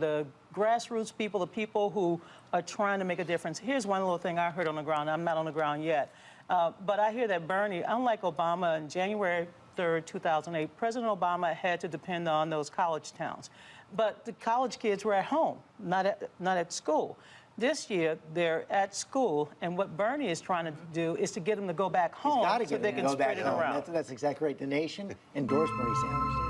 the grassroots people, the people who are trying to make a difference. Here's one little thing I heard on the ground. I'm not on the ground yet. But I hear that Bernie, unlike Obama in January 3rd, 2008, President Obama had to depend on those college towns. But the college kids were at home, not at school. This year, they're at school, and what Bernie is trying to do is to get them to go back home so they can spread it around. That's exactly right. The nation endorsed Bernie Sanders.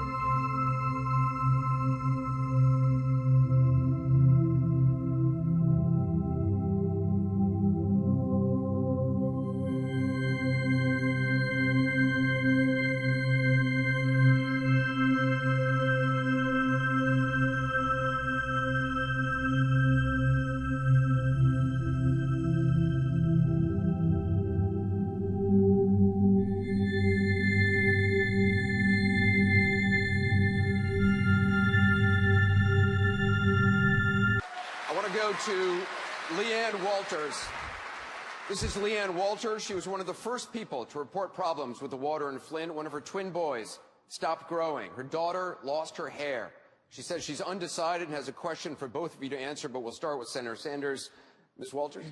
To Leanne Walters. This is Leanne Walters. She was one of the first people to report problems with the water in Flint. One of her twin boys stopped growing. Her daughter lost her hair. She says she's undecided and has a question for both of you to answer, but we'll start with Senator Sanders. Ms. Walters?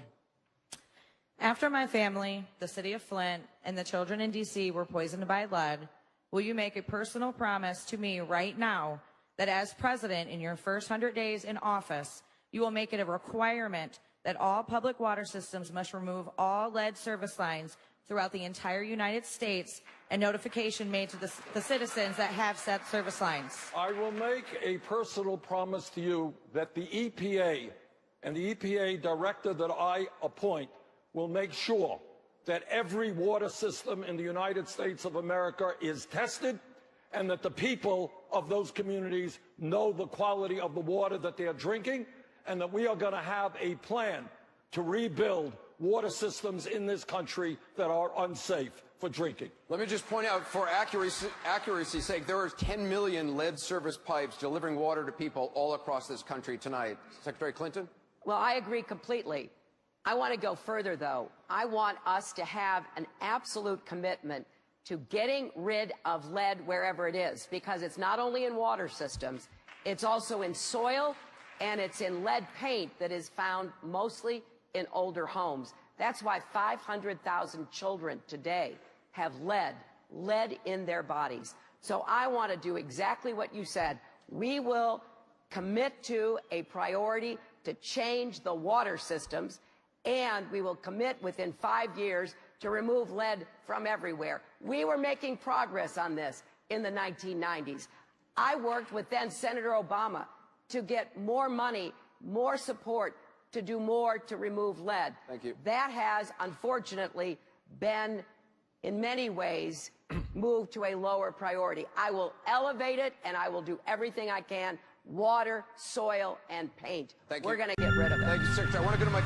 After my family, the city of Flint, and the children in D.C. were poisoned by lead, will you make a personal promise to me right now that as president in your first 100 days in office, you will make it a requirement that all public water systems must remove all lead service lines throughout the entire United States and notification made to the citizens that have set service lines? I will make a personal promise to you that the EPA and the EPA director that I appoint will make sure that every water system in the United States of America is tested and that the people of those communities know the quality of the water that they're drinking, and that we are going to have a plan to rebuild water systems in this country that are unsafe for drinking. Let me just point out, for accuracy's sake, there are 10 million lead service pipes delivering water to people all across this country tonight. Secretary Clinton? Well, I agree completely. I want to go further, though. I want us to have an absolute commitment to getting rid of lead wherever it is, because it's not only in water systems, it's also in soil, and it's in lead paint that is found mostly in older homes. That's why 500,000 children today have lead in their bodies. So I want to do exactly what you said. We will commit to a priority to change the water systems, and we will commit within 5 years to remove lead from everywhere. We were making progress on this in the 1990s. I worked with then Senator Obama to get more money, more support, to do more to remove lead. Thank you. That has, unfortunately, been, in many ways, moved to a lower priority. I will elevate it, and I will do everything I can. Water, soil, and paint. Thank you. We're going to get rid of it. Thank you, Secretary. I want to go to my...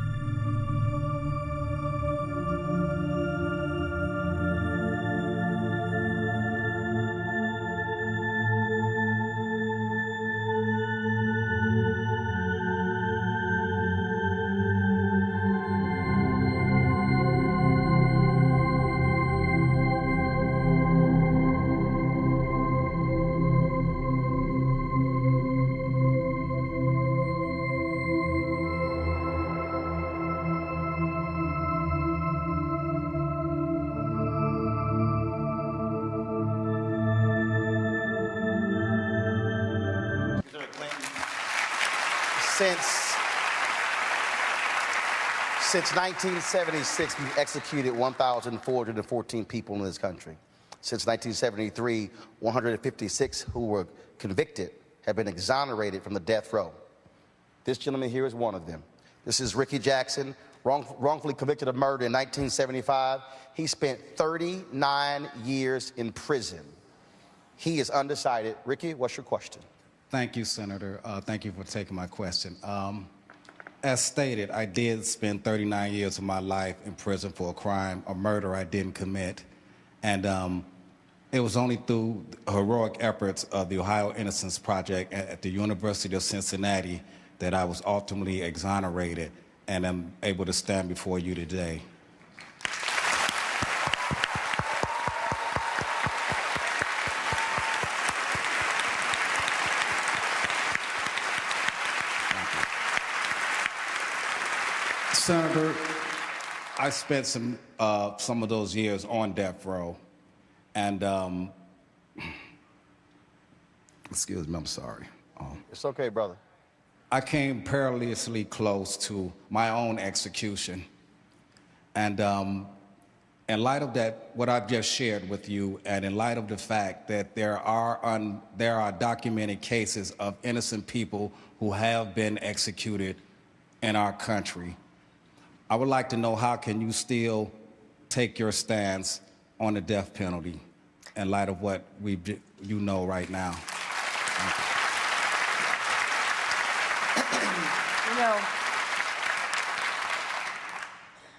Since 1976, we've executed 1,414 people in this country. Since 1973, 156 who were convicted have been exonerated from the death row. This gentleman here is one of them. This is Ricky Jackson, wrongfully convicted of murder in 1975. He spent 39 years in prison. He is undecided. Ricky, what's your question? Thank you, Senator. Thank you for taking my question. As stated, I did spend 39 years of my life in prison for a crime, a murder I didn't commit. And it was only through heroic efforts of the Ohio Innocence Project at the University of Cincinnati that I was ultimately exonerated and am able to stand before you today. Senator, I spent some of those years on death row, and excuse me, I'm sorry. It's okay, brother. I came perilously close to my own execution, and in light of that, what I've just shared with you, and in light of the fact that there are documented cases of innocent people who have been executed in our country, I would like to know, how can you still take your stance on the death penalty in light of what you know right now? You know,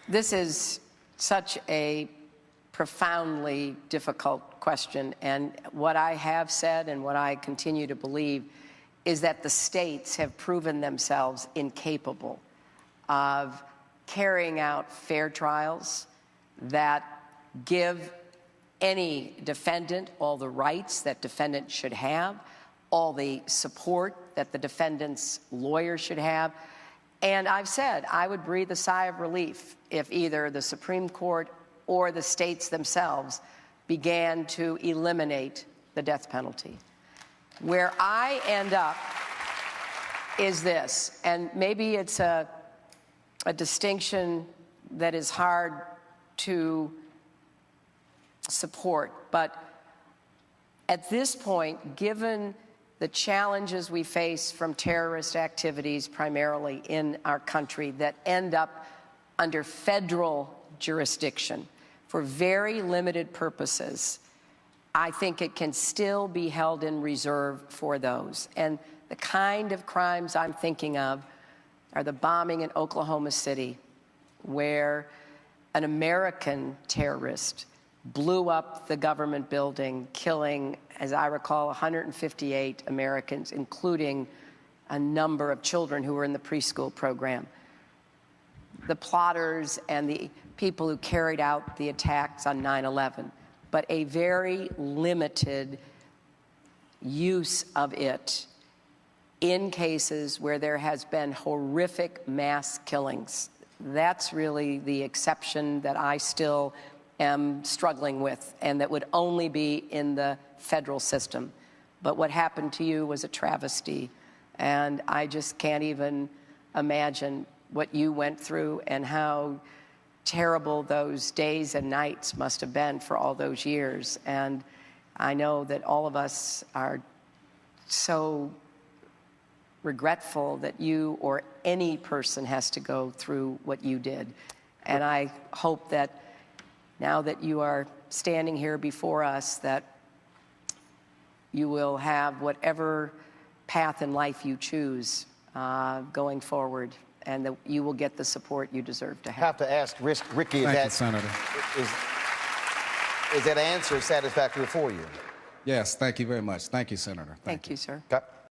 this is such a profoundly difficult question, and what I have said and what I continue to believe is that the states have proven themselves incapable of carrying out fair trials that give any defendant all the rights that defendant should have, all the support that the defendant's lawyer should have. And I've said I would breathe a sigh of relief if either the Supreme Court or the states themselves began to eliminate the death penalty. Where I end up is this, and maybe it's a distinction that is hard to support, but at this point, given the challenges we face from terrorist activities primarily in our country that end up under federal jurisdiction for very limited purposes, I think it can still be held in reserve for those. And the kind of crimes I'm thinking of are the bombing in Oklahoma City, where an American terrorist blew up the government building, killing, as I recall, 158 Americans, including a number of children who were in the preschool program. The plotters and the people who carried out the attacks on 9/11, but a very limited use of it in cases where there has been horrific mass killings. That's really the exception that I still am struggling with, and that would only be in the federal system. But what happened to you was a travesty, and I just can't even imagine what you went through and how terrible those days and nights must have been for all those years. And I know that all of us are so regretful that you or any person has to go through what you did. And I hope that now that you are standing here before us, that you will have whatever path in life you choose going forward, and that you will get the support you deserve to have. I have to ask Ricky, Thank you, Senator. Is that answer satisfactory for you? Yes, thank you very much. Thank you, Senator. Thank you, sir. Okay.